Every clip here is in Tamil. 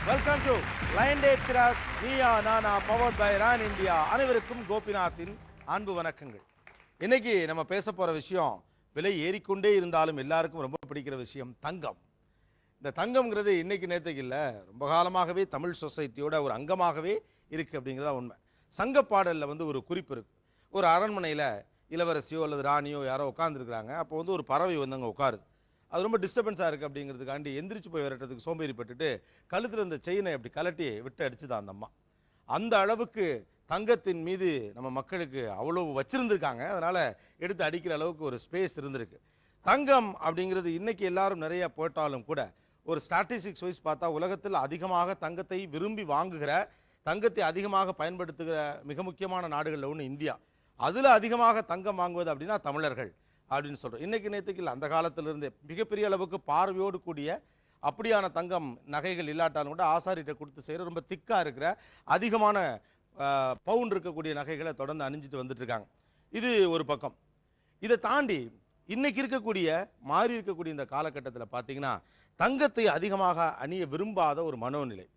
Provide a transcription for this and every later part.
Welcome to line date Chirag Neeya Naana powered by Ron India. அனைவருக்கும் கோபிநாத்தின் அன்பு வணக்கங்கள். இன்னைக்கு நம்ம பேச போற விஷயம் விலை ஏறிக்கொண்டே இருந்தாலும் எல்லாருக்கும் ரொம்ப பிடிக்கிற விஷயம் தங்கம். இந்த தங்கம்ங்கிறது இன்னைக்கு நேற்றுக்கு இல்லை, ரொம்ப காலமாகவே தமிழ் சொசைட்டியோட ஒரு அங்கமாகவே இருக்கு அப்படிங்கிறதா உண்மை. சங்க பாடலில் ஒரு குறிப்பு இருக்கு. ஒரு அரண்மனையில் இளவரசியோ அல்லது ராணியோ யாரோ உட்காந்துருக்குறாங்க. அப்போ ஒரு பறவை அங்கே உட்காருது. அது ரொம்ப டிஸ்டர்பன்ஸாக இருக்குது அப்படிங்கிறதுக்காண்டி எந்திரிச்சு போய் விரட்டுறதுக்கு சோம்பேறிப்பட்டுட்டு கழுத்தில் இருந்த செயினை அப்படி கலட்டி விட்டு அடிச்சுதான் அந்த அம்மா. அந்த அளவுக்கு தங்கத்தின் மீது நம்ம மக்களுக்கு அவ்வளோ வச்சிருந்துருக்காங்க. அதனால் எடுத்து அடிக்கிற அளவுக்கு ஒரு ஸ்பேஸ் இருந்திருக்கு. தங்கம் அப்படிங்கிறது இன்றைக்கி எல்லாரும் நிறையா போட்டாலும் கூட ஒரு ஸ்டாட்டிஸ்டிக்ஸ் வைஸ் பார்த்தா உலகத்தில் அதிகமாக தங்கத்தை விரும்பி வாங்குகிற, தங்கத்தை அதிகமாக பயன்படுத்துகிற மிக முக்கியமான நாடுகளில் ஒன்று இந்தியா. அதில் அதிகமாக தங்கம் வாங்குவது அப்படின்னா தமிழர்கள் அப்படின்னு சொல்கிறோம். இன்றைக்கி நேற்றுக்கு இல்லை, அந்த காலத்திலிருந்து மிகப்பெரிய அளவுக்கு பார்வையோடு கூடிய அப்படியான தங்கம் நகைகள் இல்லாட்டாலும் கூட ஆசாரிகிட்ட கொடுத்து செய்கிற ரொம்ப திக்காக இருக்கிற அதிகமான பவுண்ட் இருக்கக்கூடிய நகைகளை தொடர்ந்து அணிஞ்சிட்டு வந்துட்டு இருக்காங்க. இது ஒரு பக்கம். இதை தாண்டி இன்றைக்கி இருக்கக்கூடிய மாறி இருக்கக்கூடிய இந்த காலகட்டத்தில் பார்த்திங்கன்னா தங்கத்தை அதிகமாக அணிய விரும்பாத ஒரு மனோநிலை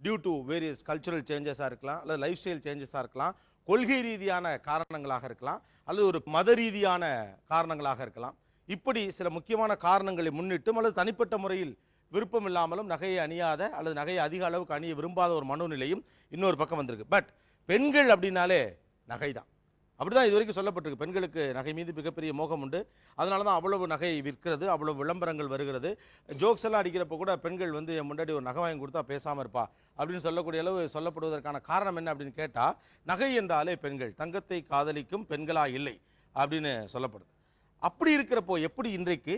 டியூ டு வேரியஸ் கல்ச்சுரல் சேஞ்சஸாக இருக்கலாம், அல்லது லைஃப் ஸ்டைல் சேஞ்சஸாக இருக்கலாம், கொள்கை ரீதியான காரணங்களாக இருக்கலாம், அல்லது ஒரு மத ரீதியான காரணங்களாக இருக்கலாம். இப்படி சில முக்கியமான காரணங்களை முன்னிட்டும் அல்லது தனிப்பட்ட முறையில் விருப்பம் இல்லாமலும் நகையை அணியாத அல்லது நகையை அதிக அளவுக்கு அணிய விரும்பாத ஒரு மனோநிலையும் இன்னொரு பக்கம் வந்திருக்கு. பட் பெண்கள் அப்படின்னாலே நகை தான். அப்படி தான் இது வரைக்கும் சொல்லப்பட்டிருக்கு. பெண்களுக்கு நகை மீது மிகப்பெரிய மோகம் உண்டு. அதனால தான் அவ்வளவு நகை விற்கிறது, அவ்வளவு விளம்பரங்கள் வருகிறது. ஜோக்ஸ் எல்லாம் அடிக்கிறப்போ கூட பெண்கள் என் முன்னாடி ஒரு நகை வாங்கி கொடுத்தா பேசாமல் இருப்பா அப்படின்னு சொல்லக்கூடிய அளவு சொல்லப்படுவதற்கான காரணம் என்ன அப்படின்னு கேட்டால், நகை என்றாலே பெண்கள், தங்கத்தை காதலிக்கும் பெண்களா இல்லை அப்படின்னு சொல்லப்படுது. அப்படி இருக்கிறப்போ எப்படி இன்றைக்கு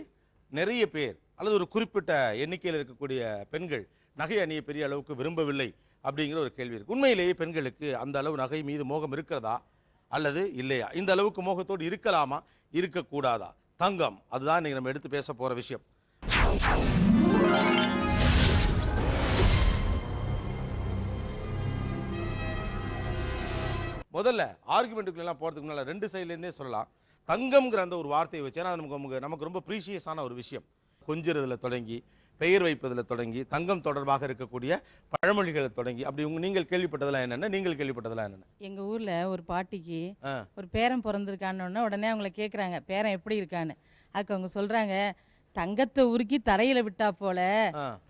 நிறைய பேர் அல்லது ஒரு குறிப்பிட்ட எண்ணிக்கையில் இருக்கக்கூடிய பெண்கள் நகை அணிய பெரிய அளவுக்கு விரும்பவில்லை அப்படிங்கிற ஒரு கேள்வி இருக்குது. உண்மையிலேயே பெண்களுக்கு அந்த அளவு நகை மீது மோகம் இருக்கிறதா அல்லது இல்லையா? இந்த அளவுக்கு மோகத்தோடு இருக்கலாமா, இருக்கக்கூடாதா? தங்கம், அதுதான் இன்னைக்கு நம்ம எடுத்து பேச போற விஷயம். முதல்ல ஆர்குமெண்ட்டுக்குள்ள எல்லாம் போறதுக்கு முன்னால ரெண்டு சைட்லேருந்தே சொல்லலாம். தங்கம்ங்கிற அந்த ஒரு வார்த்தையை வச்சு, ஏன்னா நமக்கு ரொம்ப ப்ரீஷியஸான ஒரு விஷயம். கொஞ்சிறதுல தொடங்கி, பெயர் வைப்பதில் தொடங்கி, தங்கம் தொடர்பாக இருக்கக்கூடிய பழமொழிகளை தொடங்கி, அப்படி நீங்கள் கேள்விப்பட்டதெல்லாம் என்னென்ன, நீங்கள் கேள்விப்பட்டதெல்லாம் என்னென்ன? எங்கள் ஊரில் ஒரு பாட்டிக்கு ஒரு பேரன் பிறந்திருக்கான்னு உடனே அவங்கள கேட்குறாங்க, பேரன் எப்படி இருக்கான்னு. அதுக்கு அவங்க சொல்கிறாங்க, தங்கத்தை உருக்கி தரையில் விட்டா போல,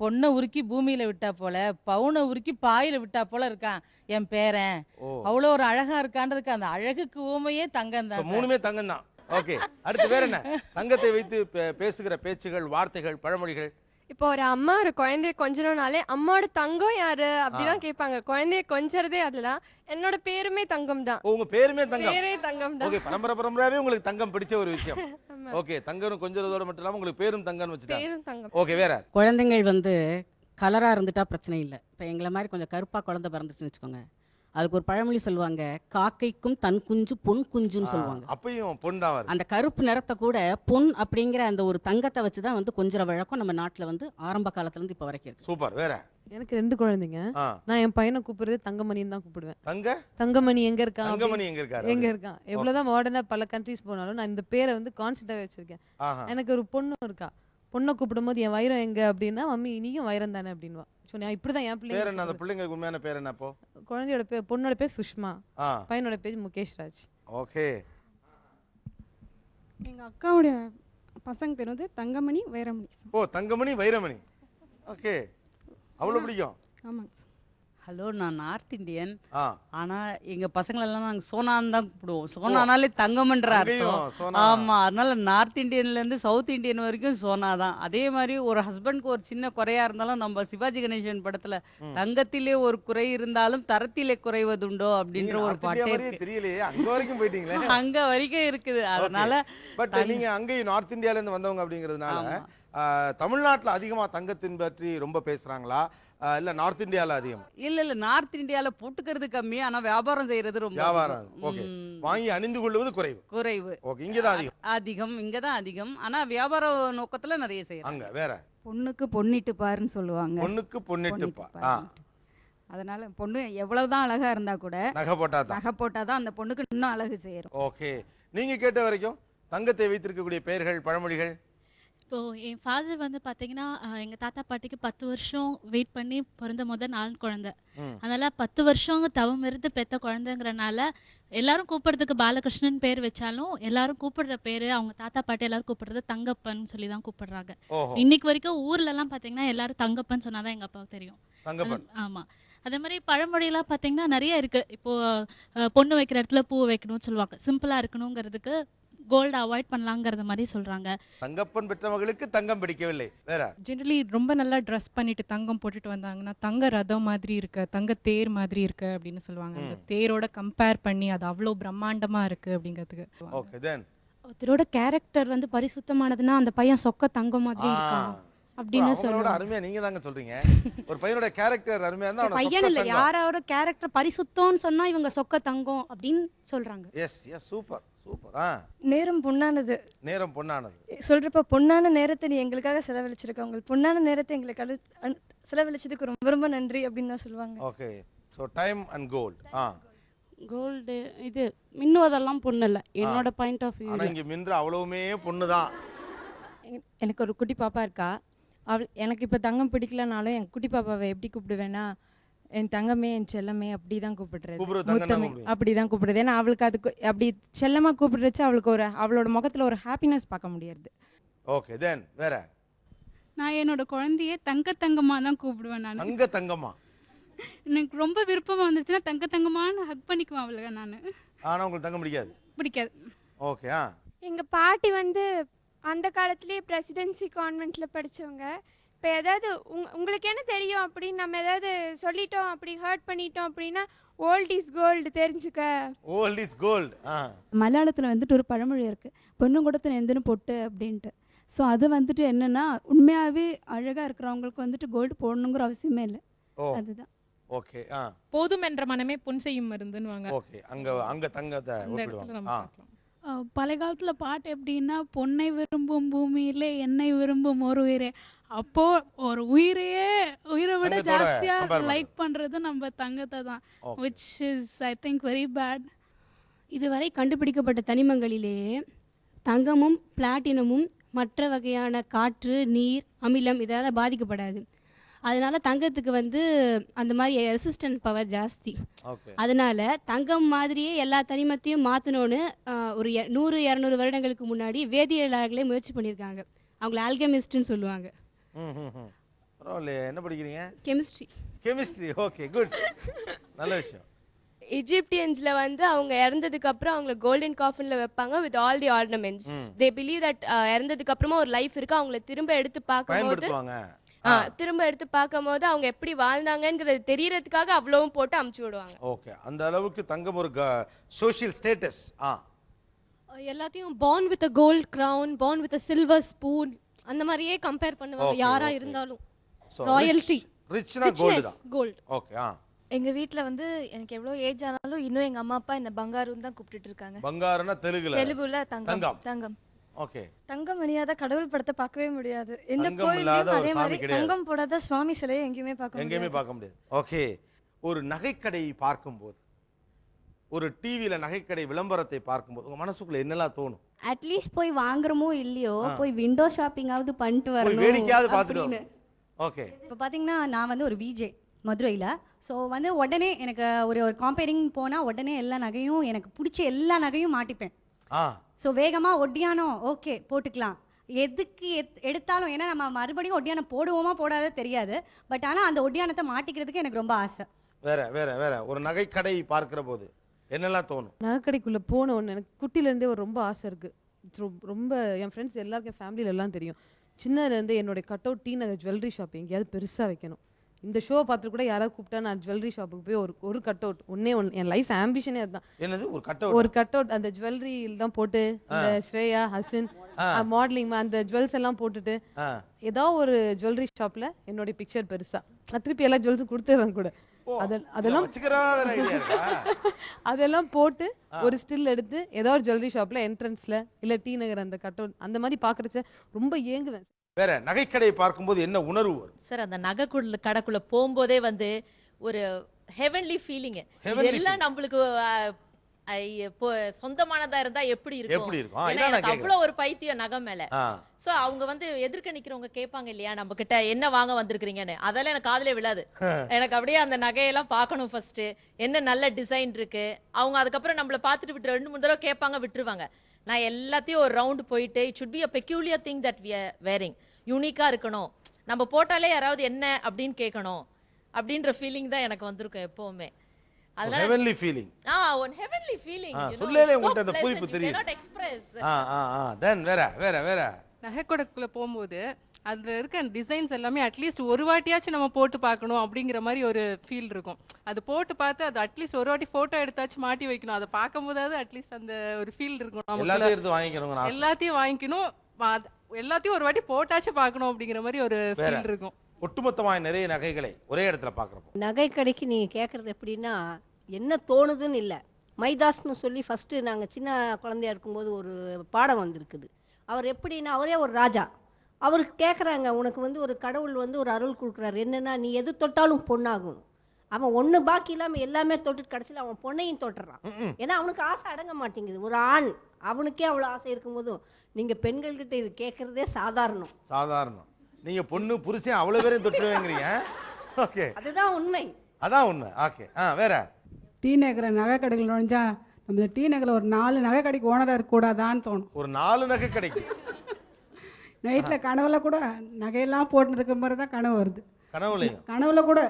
பொண்ணை உருக்கி பூமியில் விட்டா போல, பவுனை உருக்கி பாயில் விட்டா போல இருக்கான் என் பேரன். அவ்வளோ ஒரு அழகா இருக்கான்றதுக்கு அந்த அழகுக்கு ஊமையே தங்கம் தான். மூணுமே தங்கம் தான். ஓகே, அடுத்து வேற என்ன? தங்கத்தை வைத்து பேசுகிற பேச்சுகள், வார்த்தைகள், பழமொழிகள். இப்போ ஒரு அம்மா ஒரு குழந்தைய கொஞ்சணும்னாலே அம்மாவோட தங்கம் யாரு அப்படிதான் கேட்பாங்க. குழந்தைய கொஞ்சறதே அதுதான். என்னோட பேருமே தங்கம் தான். உங்க பேருமே தங்கம்? பேரே தங்கம் தான். ஓகே, பரம்பரையாவே உங்களுக்கு தங்கம் பிடிச்ச ஒரு விஷயம். ஓகே, தங்கம் கொஞ்சறதோட மட்டும் இல்லாம உங்களுக்கு பேரும் தங்கம்னு வச்சுட்டாங்க. பேரும் தங்கம். ஓகே, வேற? குழந்தைகள் கலரா இருந்துட்டா பிரச்சனை இல்லை. இப்போ எங்களை மாதிரி கொஞ்சம் கருப்பா குழந்தை பிறந்துச்சுன்னு வச்சுக்கோங்க, அதுக்கு ஒரு பழமொழி சொல்லுவாங்க, காக்கைக்கும் தன் குஞ்சு பொன் குஞ்சுன்னு சொல்லுவாங்க. அப்பயும் பொன் தான் வரும். அந்த கருப்பு நிறத்தை கூட பொன் அப்படிங்கிற அந்த ஒரு தங்கத்தை வச்சுதான் கொஞ்சற வழக்கம் நம்ம நாட்டுல ஆரம்ப காலத்துல இருந்து இப்ப வரைக்கும் இருக்கு. சூப்பர். வேற? எனக்கு 2 குழந்தைங்க. நான் என் பையனை கூப்பிடுறது தங்கமணின்னு தான் கூப்பிடுவேன். தங்கமணி எங்க இருக்கான்? தங்கமணி எங்க இருக்காரு? எங்க இருக்கான்? எவ்வளவுதான் மாடர்னா பல கண்ட்ரீஸ் போனாலும் நான் இந்த பேரை கான்ஸ்டன்டாவே வச்சிருக்கேன். எனக்கு ஒரு பொண்ணு இருக்கா. பொண்ணை கூப்பிடும்போது என் வைரம் எங்க அப்படின்னா, மம்மி நீயும் வைரம் தானே அப்படின்வா. சொன்னா இப்படிதான் என் பிள்ளை. பேர் என்ன? அந்த பிள்ளைங்களுக்கு உண்மையான பேர் என்ன? அப்போ குழந்தையோட பேர், பொண்ணோட பேர் சுஷ்மா, பையனோட பேர் முகேஷ் ராஜ். ஓகே. எங்க அக்காவுடைய பசங்க பேர் தங்கமணி வைரமணி. ஓ, தங்கமணி வைரமணி. ஓகே, அவ்வளவு பிடிக்கும். ஆமாங்க சார். ஹலோ, நான் நார்த் இந்தியன். ஆனால் எங்கள் பசங்களெல்லாம் நாங்கள் சோனான்னு தான் கூப்பிடுவோம். சோனானாலே தங்கம்ன்ற அர்த்தம். ஆமாம், அதனால நார்த் இந்தியன்லேருந்து சவுத் இந்தியன் வரைக்கும் சோனா தான். அதே மாதிரி ஒரு ஹஸ்பண்ட்க்கு ஒரு சின்ன குறையாக இருந்தாலும் நம்ம சிவாஜி கணேசன் படத்தில் தங்கத்திலே ஒரு குறை இருந்தாலும் தரத்திலே குறைவதுண்டோ அப்படின்ற ஒரு பாட்டு தெரியலையே. அங்கே வரைக்கும் போயிட்டீங்களே? அங்கே வரைக்கும் இருக்குது. அதனால பட் நீங்கள் அங்கேயும் நார்த் இந்தியாவிலேருந்து வந்தவங்க அப்படிங்கிறதுனால தமிழ்நாட்டில் அதிகமாக தங்கத்தின் பற்றி ரொம்ப பேசுகிறாங்களா, இல்லை நார்த் இந்தியாவில் அதிகம்? இல்லை, நார்த் இந்தியாவில் போட்டுக்கிறது கம்மி, ஆனால் வியாபாரம் செய்கிறது ரொம்ப. வியாபாரம் ஓகே, வாங்கி அணிந்து கொள்வது குறைவு. ஓகே, இங்கே தான் அதிகம். இங்கே தான் அதிகம், ஆனால் வியாபார நோக்கத்தில் நிறைய செய்யறாங்க. அங்கே வேற? பொண்ணுக்கு பொன்னிட்டு பாருன்னு சொல்லுவாங்க. பொண்ணுக்கு பொன்னிட்டு பார். அதனால பொண்ணு எவ்வளவுதான் அழகா இருந்தா கூட நகை போட்டாதான் அந்த பொண்ணுக்கு இன்னும் அழகு செய்யறோம். ஓகே, நீங்க கேட்ட வரைக்கும் தங்கத்தை வைத்திருக்கக்கூடிய பெயர்கள், பழமொழிகள்? இப்போது என் ஃபாதர் வந்து பார்த்தீங்கன்னா எங்கள் தாத்தா பாட்டிக்கு 10 வருஷம் வெயிட் பண்ணி பிறந்த முதல் 4 குழந்தை. அதனால் 10 வருஷம் தவம் இருந்து பெற்ற குழந்தைங்கிறனால எல்லாரும் கூப்பிட்றதுக்கு பாலகிருஷ்ணன் பேர் வச்சாலும் எல்லாரும் கூப்பிடுற பேர் அவங்க தாத்தா பாட்டி எல்லாரும் கூப்பிடுறது தங்கப்பன் சொல்லி தான் கூப்பிடுறாங்க. இன்னைக்கு வரைக்கும் ஊர்லலாம் பார்த்தீங்கன்னா எல்லாரும் தங்கப்பன் சொன்னாதான் எங்கள் அப்பாவுக்கு தெரியும். ஆமாம். அதே மாதிரி பழமொழியெல்லாம் பார்த்தீங்கன்னா நிறைய இருக்குது. இப்போது பொண்ணு வைக்கிற இடத்துல பூ வைக்கணும்னு சொல்லுவாங்க. சிம்பிளாக இருக்கணுங்கிறதுக்கு கோல்டு அவாய்ட் பண்ணலாங்கிறத மாதிரி சொல்கிறாங்க. தங்கப்பன் பெற்றவங்களுக்கு தங்கம் பிடிக்கவில்லை. வேற ஜென்ரலி ரொம்ப நல்லா ட்ரெஸ் பண்ணிட்டு தங்கம் போட்டுட்டு வந்தாங்கன்னா தங்க ரதம் மாதிரி இருக்கு, தங்க தேர் மாதிரி இருக்கு அப்படின்னு சொல்லுவாங்க. அந்த தேரோட கம்பேர் பண்ணி அது அவ்வளோ பிரம்மாண்டமா இருக்கு அப்படிங்கிறதுக்கு. ஓகே தென் ஒருத்தரோட கேரக்டர் வந்து பரிசுத்தமானதுன்னா அந்த பையன் சொக்க தங்கம் மாதிரி இருக்கான் அப்படின்னு சொல்லுவாங்க. அருமையா நீங்க தாங்க சொல்றீங்க. ஒரு பையனோட கேரக்டர் அருமையா இருந்தா அவன பையன் இல்ல யாரோட கேரக்டர் பரிசுத்தம்னு சொன்னா இவங்க சொக்க தங்கம் அப்படின்னு சொல்றாங்க. Yes yes super super. நேரம் பொன்னானது. நேரம் பொன்னானது சொல்றப்ப பொன்னான நேரத்தை நீ எங்களுக்காக செலவழிச்சிருக்க, உங்களுக்கு பொன்னான நேரத்தை எங்களுக்கு செலவழிச்சதுக்கு ரொம்ப ரொம்ப நன்றி அப்படின்னு தான் சொல்லுவாங்க. Okay so time and gold. Gold இது மின்னுவதெல்லாம் பொண்ணு இல்ல என்னோட பாயிண்ட் ஆஃப் வியூ. ஆனா இங்க மின்ற அவ்வளவுமே பொண்ணு தான். எனக்கு ஒரு குட்டி பாப்பா இருக்கா. எனக்கு இப்போ தங்கம் பிடிக்கலனாலும் என் குட்டி பாப்பாவை எப்படி கூப்பிடுவேன்னா என் தங்கமே என் செல்லமே அப்படி தான் கூப்பிடுறது. முத்தமே அப்படி தான் கூப்பிடுறது. ஏன்னா அவளுக்கு அதுக்கு அப்படி செல்லமாக கூப்பிடுறச்சு அவளுக்கு ஒரு அவளோட முகத்தில் ஒரு ஹாப்பினஸ் பார்க்க முடியாது. ஓகே தென் வேற நான் என்னோட குழந்தைய தங்கமாக தான் கூப்பிடுவேன். நான் தங்கமா எனக்கு ரொம்ப விருப்பமாக வந்துச்சுன்னா தங்கமான்னு ஹக் பண்ணிக்குவேன் அவளுக்கு நான். ஆனால் உங்களுக்கு தங்கம் பிடிக்காது. ஓகே. எங்கள் பாட்டி வந்து அந்த காலத்துலேயே பிரசிடென்சி கான்வென்ட்டில் படித்தவங்க. இப்போ ஏதாவது உங்களுக்கு என்ன தெரியும் அப்படின்னு நம்ம ஏதாவது சொல்லிட்டோம் அப்படி ஹர்ட் பண்ணிட்டோம் அப்படின்னா ஓல்ட் இஸ் கோல்டு தெரிஞ்சுக்க. Old is gold. மலையாளத்தில் வந்துட்டு ஒரு பழமொழி இருக்குது, பொண்ணு கூடத்தில் எந்தன்னு பொட்டு அப்படின்ட்டு. ஸோ அது வந்துட்டு என்னென்னா உண்மையாகவே அழகாக இருக்கிறவங்களுக்கு வந்துட்டு கோல்டு போடணுங்கிற அவசியமே இல்லை. அதுதான். ஓகே. போதும் என்ற மனமே பொன் செய்யும் மருந்துன்னுவாங்க. ஓகே அங்க தங்கத்தை ஒப்பிடுவாங்க. பழைய காலத்தில் பாட்டு எப்படின்னா பொன்னை விரும்பும் பூமியிலே என்னை விரும்பும் ஒரு உயிரே. அப்போ ஒரு உயிரை விட ஜாஸ்தியா லைக் பண்றது நம்ம தங்கத்தை தான். which is I think very bad. இதுவரை கண்டுபிடிக்கப்பட்ட தனிமங்களிலேயே தங்கமும் பிளாட்டினமும் மற்ற வகையான காற்று நீர் அமிலம் இதெல்லாம் பாதிக்கப்படாது. அதனால தங்கத்துக்கு வந்து அந்த மாதிரி ரெசிஸ்டன்ட் பவர் ஜாஸ்தி. அதனால தங்கம் மாதிரியே எல்லா தனிமத்தையும் மாற்றணும்னு ஒரு 100-200 வருடங்களுக்கு முன்னாடி வேதியியலாளர்களே முயற்சி பண்ணியிருக்காங்க. அவங்கள ஆல்கெமிஸ்ட்னு சொல்லுவாங்க. என்ன படிக்கிறீங்க? கெமிஸ்ட்ரி. Okay good. நல்ல விஷயம். எஜிப்டியன்ஸ்ல வந்து அவங்க இறந்ததுக்கு அப்புறம் அவங்க கோல்டன் காஃபின்ல வைப்பாங்க with all the ornaments. They believe that இறந்ததுக்கு அப்புறமா ஒரு லைஃப் இருக்கு. அவங்கள திரும்ப எடுத்து பார்க்கும்போது அவங்க எப்படி வாழ்ந்தாங்கங்கிறது தெரியறதுக்காக அவ்வளவும் போட்டு அமுச்சு விடுவாங்க. ஓகே அந்த அளவுக்கு தங்கம் ஒரு சோஷியல் ஸ்டேட்டஸ். எல்லாத்தையும் born with a gold crown, born with a silver spoon அந்த மாதிரியே கம்பேர் பண்ணுவாங்க யாரா இருந்தாலும். ராயல்டி ரிச்னா கோல்ட் தான். கோல்ட். ஓகே. எங்க வீட்ல வந்து எனக்கு எவ்வளவு ஏஜ் ஆனாலும் இன்னும் எங்க அம்மா அப்பா என்ன பங்காருன்னு தான் கூப்பிட்டுட்டு இருக்காங்க. பங்காருன்னா தெலுங்குல தங்கம். ஓகே. தங்கம் அணியாத கடவுள் படத்தை பார்க்கவே முடியாது. எந்த கோயிலையும் அதே மாதிரி தங்கம் போடாத சுவாமி சிலையை எங்கேயுமே பார்க்க முடியாது. ஓகே. ஒரு நகைக்கடை பார்க்கும்போது, ஒரு டிவில நகைக்கடை விளம்பரத்தை பார்க்கும்போது உங்க மனசுக்குள்ள என்னெல்லாம் தோணும்? அட்லீஸ்ட் போய் வாங்குறமோ இல்லையோ போய் விண்டோ ஷாப்பிங்காவது பண்ணிட்டு வரணும். வேடிக்கையாவது பார்த்துட்டு. ஓகே. இப்போ பார்த்தீங்கன்னா நான் வந்து ஒரு விஜே மதுரையில். ஸோ வந்து உடனே எனக்கு ஒரு காம்பேரிங் போனால் உடனே எல்லா நகையும் எனக்கு பிடிச்ச எல்லா நகையும் மாட்டிப்பேன். ஸோ வேகமாக ஒட்டியானம் ஓகே போட்டுக்கலாம். எதுக்கு எடுத்தாலும் ஏன்னா நம்ம மறுபடியும் ஒட்டியானம் போடுவோமா போடாத தெரியாது. பட் ஆனால் அந்த ஒட்டியானத்தை மாட்டிக்கிறதுக்கு எனக்கு ரொம்ப ஆசை. வேற ஒரு நகைக்கடை பார்க்கிற போது என்னெல்லாம் தோணும்? நகைக்கடைக்குள்ளே போன ஒன்று எனக்கு குட்டிலேருந்தே ஒரு ரொம்ப ஆசை இருக்குது. ரொம்ப என் ஃப்ரெண்ட்ஸ் எல்லாருக்கும் ஃபேமிலியில எல்லாம் தெரியும். சின்னதுலேருந்து என்னுடைய கட் அவுட் டி நகர் ஜுவல்லரி ஷாப் எங்கேயாவது பெருசாக வைக்கணும். இந்த ஷோ பார்த்துட்டு கூட யாராவது கூப்பிட்டா நான் ஜுவல்லரி ஷாப்புக்கு போய் ஒரு கட் அவுட் ஒன்று என் லைஃப் ஆம்பிஷனே அதுதான். என்னது ஒரு கட் அவுட் அந்த ஜுவல்லரியில் தான் போட்டு இந்த ஸ்ரேயா ஹசன் மாடலிங் அந்த ஜுவல்ஸ் எல்லாம் போட்டுட்டு ஏதாவது ஒரு ஜுவல்லரி ஷாப்ல என்னோட பிக்சர் பெருசா நான் திருப்பி எல்லா ஜுவல்ஸும் கொடுத்துறேன் கூட. அதெல்லாம் போட்டு ஒரு ஸ்டில் எடுத்து ஏதாவது ஒரு ஜுவல்லரி ஷாப்ல என்ட்ரன்ஸ்ல இல்ல டி நகர் அந்த கட் அவுட் அந்த மாதிரி பாக்குறச்ச ரொம்ப ஏங்குவேன். வேற நகைக்கடை பார்க்கும்போது என்ன உணர்வு வரும் சார்? அந்த நகைக்குள்ள கடைக்குள்ள போகும்போதே வந்து ஒரு ஹெவன்லி ஃபீலிங். இதெல்லாம் நம்மளுக்கு இப்போ சொந்தமானதா இருந்தா எப்படி எப்படி இருக்கும் இருக்கும் ஏன்னா இதான் நான் எனக்கு கேக்குறேன் அவ்வளவு ஒரு பைத்தியம் நகை மேல ஆ, சோ அவங்க வந்து எதிர்க்க நிக்கிறவங்க கேட்பாங்க இல்லையா நம்ம கிட்ட என்ன வாங்க வந்திருக்கீங்கன்னு அதெல்லாம் எனக்கு காதுல விழாது எனக்கு அப்படியே அந்த நகையெல்லாம் பார்க்கணும் ஃபர்ஸ்ட் என்ன நல்ல டிசைன் இருக்கு அவங்க அதுக்கப்புறம் நம்மள பார்த்துட்டு விட்டு 2-3 தடவை கேட்பாங்க விட்டுருவாங்க நான் எல்லாத்தையும் ஒரு ரவுண்ட் போயிட்டு it should be a peculiar thing that we are wearing யூனிக்கா இருக்கணும் நம்ம போட்டாலே யாராவது என்ன அப்படின்னு கேட்கணும் அப்படின்ற ஃபீலிங் தான் எனக்கு வந்திருக்கும் எப்பவுமே அதனால heavenly feeling one heavenly feeling you know, சொல்லலே it's so உங்கள்ட்ட அந்த pleasant, பூரிப்பு you தெரியுது cannot express. then வேற நகைக்கடைக்குள்ளே போகும்போது அதில் இருக்க டிசைன்ஸ் எல்லாமே அட்லீஸ்ட் ஒரு வாட்டியாச்சும் நம்ம போட்டு பார்க்கணும் அப்படிங்கிற மாதிரி ஒரு ஃபீல் இருக்கும் அது போட்டு பார்த்து அது அட்லீஸ்ட் ஒரு வாட்டி ஃபோட்டோ எடுத்தாச்சும் மாட்டி வைக்கணும் அதை பார்க்கும்போதாவது அட்லீஸ்ட் அந்த ஒரு ஃபீல் இருக்கும் நமக்கு எல்லாத்தையும் எடுத்து வாங்கிக்கணும் எல்லாத்தையும் வாங்கிக்கணும் எல்லாத்தையும் ஒரு வாட்டி போட்டாச்சும் பார்க்கணும் அப்படிங்கிற மாதிரி ஒரு ஃபீல் இருக்கும் ஒட்டுமொத்தமாக நிறைய நகைகளை ஒரே இடத்துல பார்க்குறப்போ நகை கடைக்கு நீங்கள் கேட்குறது எப்படின்னா என்ன தோணுதுன்னு இல்லை மைதாஸ்னு சொல்லி ஃபஸ்ட்டு நாங்கள் சின்ன குழந்தையா இருக்கும்போது ஒரு பாடம் வந்திருக்குது அவர் எப்படின்னா அவரே ஒரு ராஜா அவருக்கு கேட்குறாங்க உனக்கு வந்து ஒரு கடவுள் வந்து ஒரு அருள் கொடுக்குறாரு என்னென்னா நீ எது தொட்டாலும் பொண்ணாகும் அவன் ஒன்று பாக்கி இல்லாமல் எல்லாமே தொட்டுட்டு கடைசியில் அவன் பொண்ணையும் தொட்டுறான் ஏன்னா அவனுக்கு ஆசை அடங்க மாட்டேங்குது ஒரு ஆண் அவனுக்கே அவ்வளோ ஆசை இருக்கும்போதும் நீங்கள் பெண்கள்கிட்ட இது கேட்குறதே சாதாரணம் நீங்கள் பொண்ணு புருஷன் அவ்வளோ பேரையும் தொட்டுருவேங்கிறீங்க ஓகே அதுதான் உண்மை அதான் உண்மை ஓகே வேற டீ நகர நகை கடைகள் நுழைஞ்சா நம்ம டீ நகரில் ஒரு 4 நகை கடைக்கு ஓனராக இருக்கக்கூடாதான்னு தோணும் ஒரு 4 நகை கடைக்கு நைட்டில் கனவுல கூட நகையெல்லாம் போட்டு இருக்கிற மாதிரி தான் கனவு வருது கனவுல கூட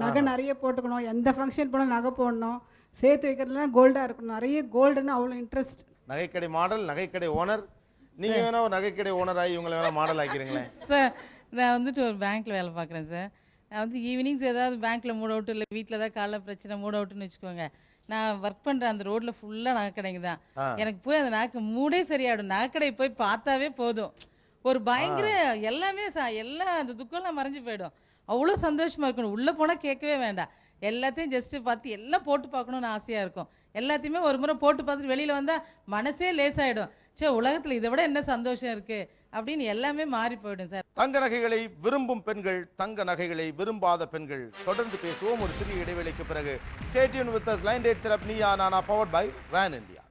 நகை நிறைய போட்டுக்கணும் எந்த ஃபங்க்ஷன் போனால் நகை போடணும் சேர்த்து வைக்கிறதுலாம் கோல்டாக இருக்கணும் நிறைய கோல்டுன்னு அவ்வளோ இன்ட்ரெஸ்ட் நகைக்கடை மாடல் நகைக்கடை ஓனர் நீங்க வேணா ஒரு நகைக்கடை ஓனர் ஆகி இவங்களை வேணா மாடல் ஆக்கிறீங்களேன் சார் நான் வந்துட்டு ஒரு பேங்க்கில் வேலை பார்க்குறேன் சார் நான் வந்து ஈவினிங்ஸ் ஏதாவது பேங்க்கில் மூட் அவுட்டு இல்லை வீட்டில் ஏதாவது காலைல பிரச்சனை மூட் அவுட்டுன்னு வச்சுக்கோங்க நான் ஒர்க் பண்ணுற அந்த ரோட்டில் ஃபுல்லாக நகைக்கடைங்க தான் எனக்கு போய் அந்த நாக்கு மூடே சரியாயிடும் நகைக்கடை போய் பார்த்தாவே போதும் ஒரு பயங்கர எல்லாமே எல்லாம் அந்த துக்கம்லாம் மறைஞ்சு போயிடும் அவ்வளோ சந்தோஷமாக இருக்கணும் உள்ளே போனால் கேட்கவே வேண்டாம் எல்லாத்தையும் ஜஸ்ட்டு பார்த்து எல்லாம் போட்டு பார்க்கணுன்னு ஆசையாக இருக்கும் எல்லாத்தையுமே ஒரு முறை போட்டு பார்த்துட்டு வெளியில் வந்தால் மனசே லேசாகிடும் சே உலகத்தில் இதை விட என்ன சந்தோஷம் இருக்குது அப்படின்னு எல்லாமே மாறி போயிடும் சார் தங்க நகைகளை விரும்பும் பெண்கள் தங்க நகைகளை விரும்பாத பெண்கள் தொடர்ந்து பேசுவோம் ஒரு சிறிய இடைவேளைக்கு பிறகு ஸ்டே டியூன் வித் அஸ் லைன் டேட் சிறப் Neeya Naana powered by Ron India